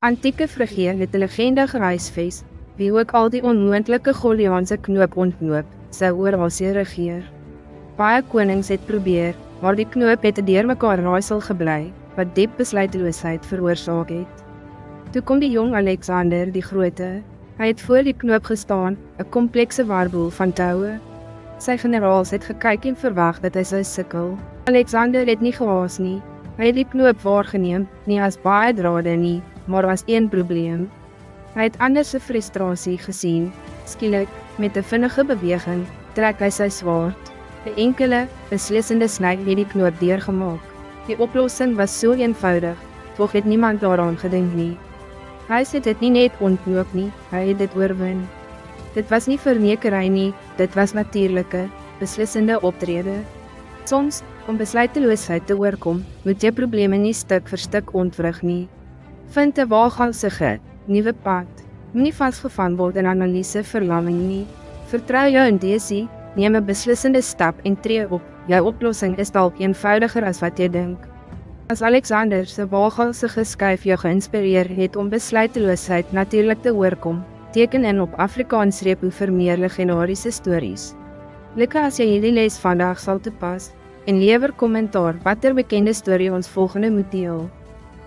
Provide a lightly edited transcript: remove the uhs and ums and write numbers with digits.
Antieke Frigië het 'n legende gehuisves, wie ook al die onmoontlike Goliaanse knoop ontknoop, sou oor Asië regeer. Baie konings het probeer, maar die knoop het 'n deurmekaar raaisel gebly, wat diep besluiteloosheid veroorsaak het. Toe kom die jong Alexander die Grote. Hy het voor die knoop gestaan, 'n komplekse warboel van toue. Sy generaals het gekyk en verwag dat hy sou sukkel. Alexander het nie gehaas nie. Hy het die knoop waargeneem, nie as baie drade nie, maar as een probleem. Hy het ander se frustrasie gesien. Skielik, met 'n vinnige beweging, trek hy sy swaard. 'n Enkele, beslissende sny het die knoop deurgemaak. Die oplossing was so eenvoudig, tog het niemand daaraan gedink nie. Hy het dit nie net ontknoop nie, hy het dit oorwin. Dit was nie vernekery nie, dit was natuurlike, beslissende optrede. Soms, om besluiteloosheid te oorkom, moet jy probleme nie stuk vir stuk ontwrig nie. Vind 'n waaghalsige, nuwe pad. Moenie vasgevang word in analise verlamming nie. Vertrou jou intuïsie, neem 'n beslissende stap en tree op. Jou oplossing is dalk eenvoudiger as wat jy dink. As Alexander se waaghalsige skuif jou geïnspireer het om besluiteloosheid natuurlik te oorkom, teken in op Afrikaans repo vir meer legendariese stories. Lukke as jy hierdie les vandag sal toepas, en lewer kommentaar watter bekende storie ons volgende moet deel.